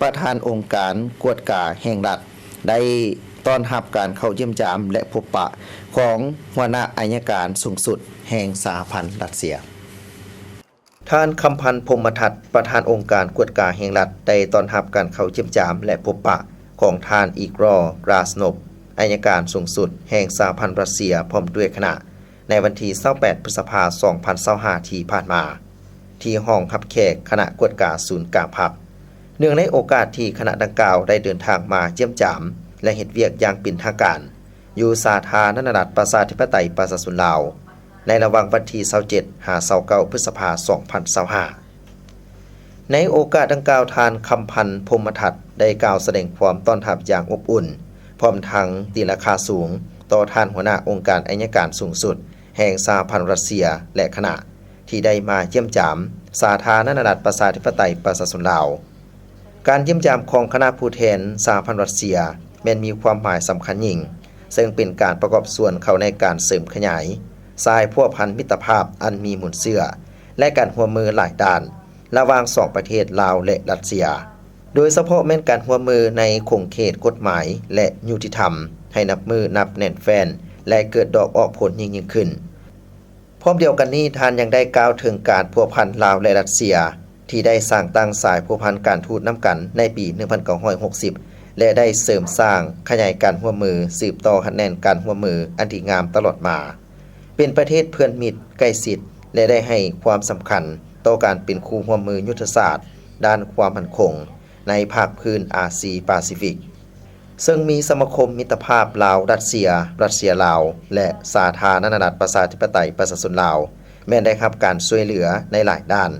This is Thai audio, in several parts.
ประธานองค์การกวดกาแห่งรัฐได้ต้อนรับการเข้าเยี่ยมยามและพบปะของหัวหน้าอัยการสูงสุดแห่งสหพันธ์รัสเซียท่านคำพันธ์พรหมทัตประธานองค์การกวดกาแห่งรัฐได้ต้อนรับการเข้าเยี่ยมยามและพบปะของท่านอีกรอกราสโนบอัยการสูงสุดแห่งสหพันธ์รัสเซียพร้อมด้วยคณะในวันที่28พฤษภาคม2025ที่ผ่านมาที่ห้องรับแขกคณะกวดกาศูนย์กลางภักเนื่องในโอกาสที่คณะดังกล่าวได้เดินทางมาเยี่ยมยามและเฮ็ดเวียกอย่างเป็นทางการอยู่สาธารณรัฐประชาธิปไตยประชาชนลาวในระหว่างวันที่27 29 พฤษภาคม 2025ในโอกาสดังกล่าวทานคำพันธ์พรหมทัตได้กล่าวแสดงความต้อนรับอย่างอบอุ่นพร้อมทั้งตีราคาสูงต่อท่านหัวหน้าองค์การอัยการสูงสุดแห่งสหพันธ์รัสเซียและคณะที่ได้มาเยี่ยมยามสาธารณรัฐประชาธิปไตยประชาชนลาวการเยี่ยมยามของคณะผู้แทนสหพันธ์รัสเซียแม้นมีความหมายสำคัญยิ่งซึ่งเป็นการประกอบส่วนเข้าในการเสริมขยายสายพัวพันมิตรภาพอันมีมูลเชื่อและการร่วมมือหลายด้านระหว่าง2ประเทศลาวและรัสเซียโดยเฉพาะแม้นการร่วมมือในขงเขตกฎหมายและยุติธรรมให้นับมือนับแน่นแฟนและเกิดดอกออกผลยิ่งขึ้นพร้อมเดียวกันนี้ท่านยังได้กล่าวถึงการพัวพันลาวและรัสเซียที่ได้สร้างตั้งสายพัวพันการทูตนำกันในปี 1960 และได้เสริมสร้างขยายการร่วมมือสืบต่อหัดแน่นการร่วมมืออันดีงามตลอดมาเป็นประเทศเพื่อนมิตรใกล้ชิดและได้ให้ความสำคัญต่อการเป็นคู่ร่วมมือยุทธศาสตร์ด้านความมั่นคงในภาคพื้นอาซีแปซิฟิกซึ่งมีสมาคมมิตรภาพลาวรัสเซียลาวและสาธารณรัฐประชาธิปไตยประชาชนลาวแม้นได้รับการช่วยเหลือในหลายด้าน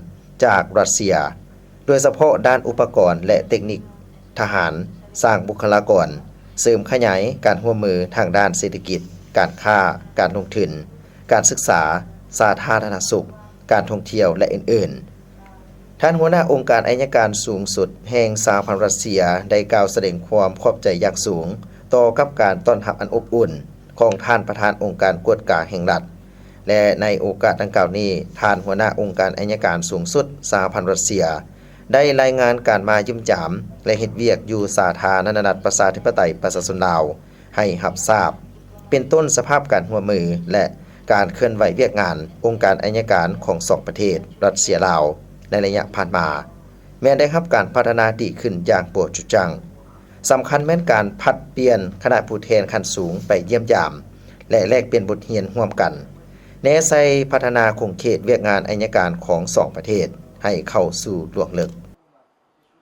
จากรัสเซียโดยเฉพาะด้านอุปกรณ์และเทคนิคทหารสร้างบุคลากรเสริมขยายการร่วมมือทางด้านเศรษฐกิจการค้าการลงทุนการศึกษาสาธารณสุขการท่องเที่ยวและอื่นๆท่านหัวหน้าองค์การอัยการสูงสุดแห่งสหพันธ์รัสเซียได้กล่าวแสดงความขอบใจอย่างสูงต่อกับการต้อนรับอันอบอุ่นของท่านประธานองค์การกวดกาแห่งรัฐและในโอกาสดังกล่าวนี้ท่านหัวหน้าองค์การอัยการสูงสุดสหพันธ์รัสเซียได้รายงานการมาเยี่ยมยามและเฮ็ดเวียกอยู่สาธารณรัฐประชาธิปไตยประชาชนลาวให้รับทราบเป็นต้นสภาพการร่วมมือและการเคลื่อนไหวเวียกงานองค์การอัยการของ2ประเทศรัสเซียลาวในระยะผ่านมาแม้ได้รับการพัฒนาดีขึ้นอย่างโปรดจุจังสำคัญแม้นการพัดเปลี่ยนคณะผู้แทนขั้นสูงไปเยี่ยมยามและแลกเปลี่ยนบทเรียนร่วมกันแนวใส่พัฒนาคงเขตเวียกงานอัยการของ2ประเทศให้เข้าสู่ลวงลึก